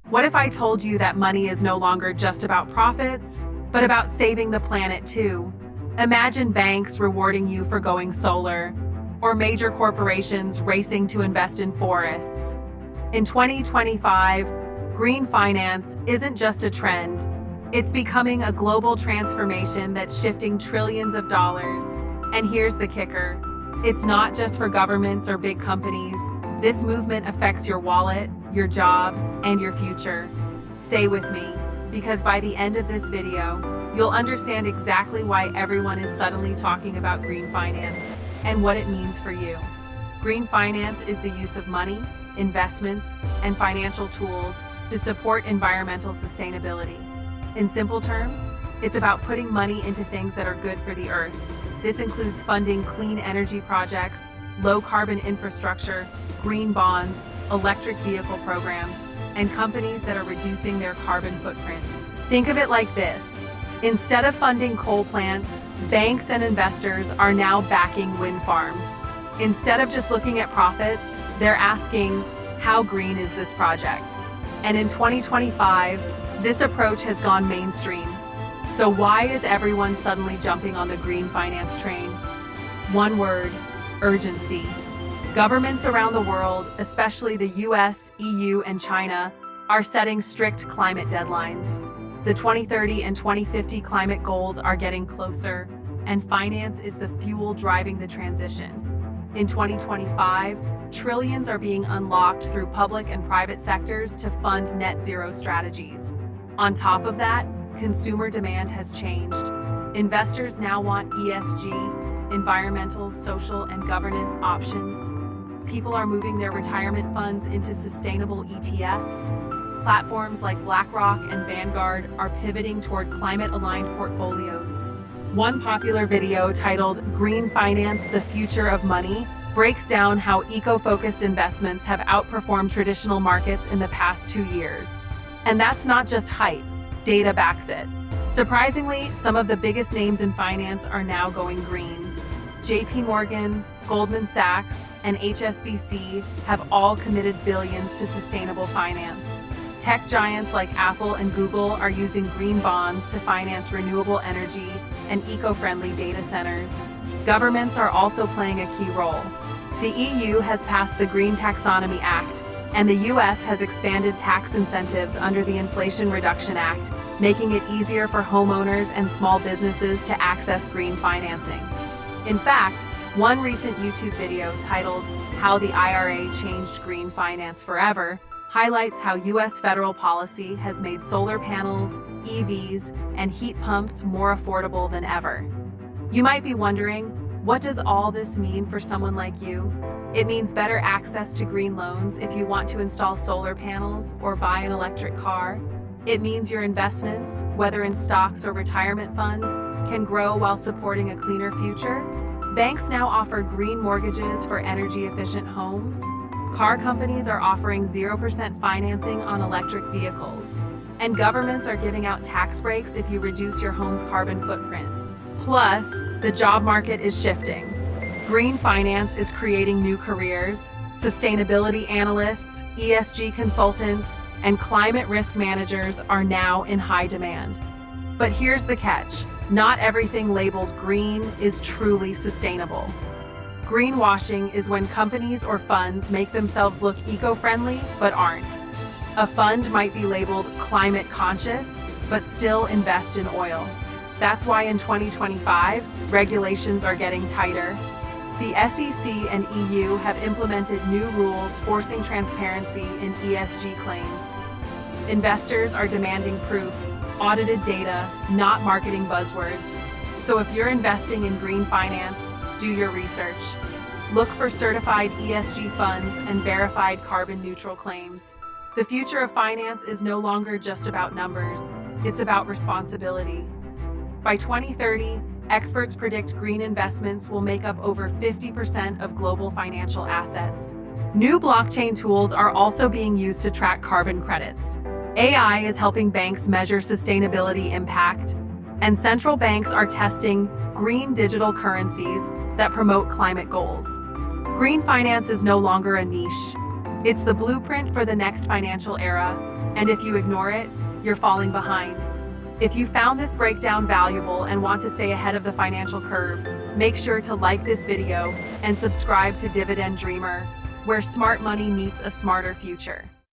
What if I told you that money is no longer just about profits, but about saving the planet too? Imagine banks rewarding you for going solar, or major corporations racing to invest in forests. In 2025, green finance isn't just a trend. It's becoming a global transformation that's shifting trillions of dollars. And here's the kicker. It's not just for governments or big companies. This movement affects your wallet, your job, and your future. Stay with me, because by the end of this video, you'll understand exactly why everyone is suddenly talking about green finance and what it means for you. Green finance is the use of money, investments, and financial tools to support environmental sustainability. In simple terms, it's about putting money into things that are good for the earth. This includes funding clean energy projects, low carbon infrastructure, green bonds, electric vehicle programs, and companies that are reducing their carbon footprint. Think of it like this. Instead of funding coal plants, banks and investors are now backing wind farms. Instead of just looking at profits, they're asking, how green is this project? And in 2025, this approach has gone mainstream. So why is everyone suddenly jumping on the green finance train? One word: urgency. Governments around the world, especially the US, EU, and China, are setting strict climate deadlines. The 2030 and 2050 climate goals are getting closer, and finance is the fuel driving the transition. In 2025, trillions are being unlocked through public and private sectors to fund net zero strategies. On top of that, consumer demand has changed. Investors now want ESG, environmental, social, and governance options. People are moving their retirement funds into sustainable ETFs. Platforms like BlackRock and Vanguard are pivoting toward climate-aligned portfolios. One popular video titled "Green Finance: The Future of Money" breaks down how eco-focused investments have outperformed traditional markets in the past 2 years. And that's not just hype. Data backs it. Surprisingly, some of the biggest names in finance are now going green. JP Morgan, Goldman Sachs, and HSBC have all committed billions to sustainable finance. Tech giants like Apple and Google are using green bonds to finance renewable energy and eco-friendly data centers. Governments are also playing a key role. The EU has passed the Green Taxonomy Act, and the US has expanded tax incentives under the Inflation Reduction Act, making it easier for homeowners and small businesses to access green financing. In fact, one recent YouTube video titled "How the IRA Changed Green Finance Forever" highlights how US federal policy has made solar panels, EVs, and heat pumps more affordable than ever. You might be wondering, what does all this mean for someone like you? It means better access to green loans if you want to install solar panels or buy an electric car. It means your investments, whether in stocks or retirement funds, can grow while supporting a cleaner future. Banks now offer green mortgages for energy-efficient homes. Car companies are offering 0% financing on electric vehicles. And governments are giving out tax breaks if you reduce your home's carbon footprint. Plus, the job market is shifting. Green finance is creating new careers. Sustainability analysts, ESG consultants, and climate risk managers are now in high demand. But here's the catch. Not everything labeled green is truly sustainable. Greenwashing is when companies or funds make themselves look eco-friendly but aren't. A fund might be labeled climate conscious, but still invest in oil. That's why in 2025, regulations are getting tighter. The SEC and EU have implemented new rules forcing transparency in ESG claims. Investors are demanding proof, audited data, not marketing buzzwords. So if you're investing in green finance, do your research. Look for certified ESG funds and verified carbon neutral claims. The future of finance is no longer just about numbers, it's about responsibility. By 2030, experts predict green investments will make up over 50% of global financial assets. New blockchain tools are also being used to track carbon credits. AI is helping banks measure sustainability impact, and central banks are testing green digital currencies that promote climate goals. Green finance is no longer a niche. It's the blueprint for the next financial era, And if you ignore it, you're falling behind. If you found this breakdown valuable and want to stay ahead of the financial curve, make sure to like this video and subscribe to Dividend Dreamer, where smart money meets a smarter future.